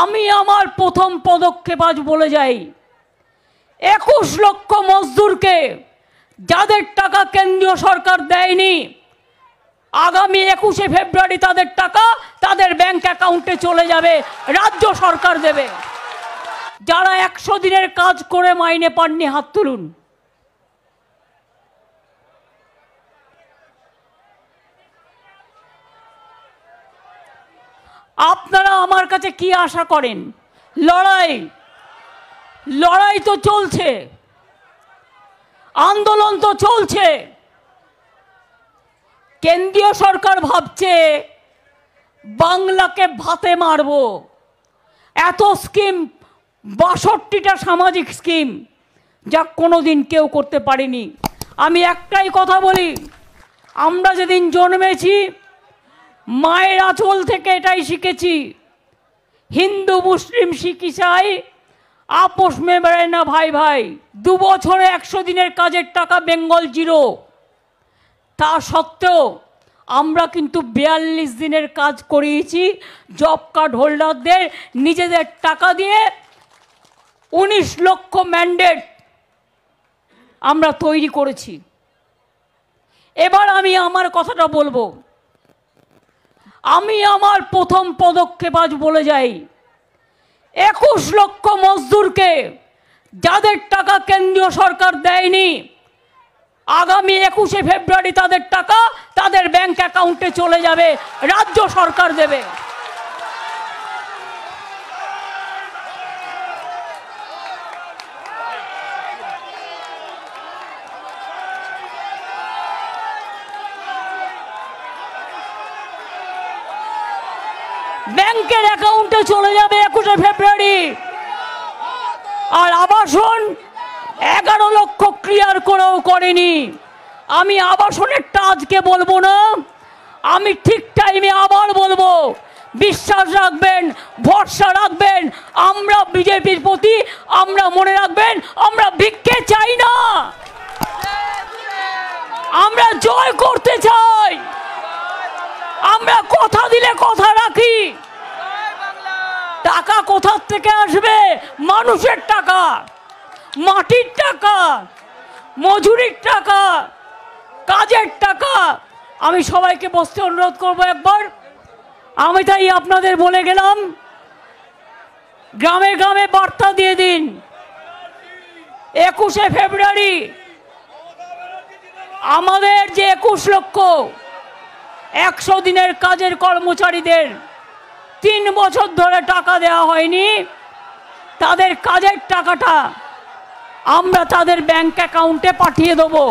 আমি আমার প্রথম পদক্ষেপ আজ বলে যাই, 21 লক্ষ মজদুরকে যাদের টাকা কেন্দ্রীয় সরকার দেয়নি, আগামী 21শে ফেব্রুয়ারি তাদের টাকা তাদের ব্যাংক অ্যাকাউন্টে চলে যাবে, রাজ্য সরকার দেবে। যারা 100 দিনের কাজ করে মাইনে পাননি হাত তুলুন। আপনারা আমার কাছে কি আশা করেন? লড়াই তো চলছে, আন্দোলন তো চলছে। কেন্দ্রীয় সরকার ভাবছে বাংলাকে ভাতে মারবো। এত স্কিম, 62টা সামাজিক স্কিম, যা কোনোদিন কেউ করতে পারেনি। আমি একটাই কথা বলি, আমরা যেদিন জন্মেছি মায়ের আঁচল থেকে এটাই শিখেছি, হিন্দু মুসলিম শিখ ইসাই আপোষ মে বেড়ে না ভাই ভাই। 2 বছরে 100 দিনের কাজের টাকা বেঙ্গল জিরো। তা সত্ত্বেও আমরা কিন্তু 42 দিনের কাজ করিয়েছি জব কার্ড হোল্ডারদের নিজেদের টাকা দিয়ে। 19 লক্ষ ম্যান্ডেট আমরা তৈরি করেছি। এবার আমি আমার কথাটা বলবো। আমি আমার প্রথম পদক্ষেপ আজ বলে যাই, 21 লক্ষ মজদুরকে যাদের টাকা কেন্দ্রীয় সরকার দেয়নি, আগামী 21শে ফেব্রুয়ারি তাদের টাকা তাদের ব্যাংক অ্যাকাউন্টে চলে যাবে, রাজ্য সরকার দেবে। ব্যাংকের অ্যাকাউন্টে চলে যাবে 21শে ফেব্রুয়ারি। আর আবাসন 11 লক্ষ ক্লিয়ার করেও করেনি। আমি আবাসনেরটা আজকে বলবো না, আমি ঠিক টাইমে আবার বলবো। বিশ্বাস রাখবেন, ভরসা রাখবেন আমরা বিজেপির প্রতি। আমরা মনে রাখবেন, আমরা ভিক্ষে চাই না, আমরা জয় করতে চাই। আমরা কথা দিলে কথা রাখি। টাকা কোথা থেকে আসবে? মানুষের টাকা, মাটির টাকা, মজুরির টাকা, কাজের টাকা। আমি সবাইকে বসতে অনুরোধ করব একবার। আমি তাই আপনাদের বলে গেলাম, গ্রামে গ্রামে বার্তা দিয়ে দিন, 21শে ফেব্রুয়ারি আমাদের যে 21 লক্ষ 100 দিনের কাজের কর্মচারীদের 3 বছর ধরে টাকা দেওয়া হয়নি, তাদের কাজের টাকাটা আমরা তাদের ব্যাংক অ্যাকাউন্টে পাঠিয়ে দেবো।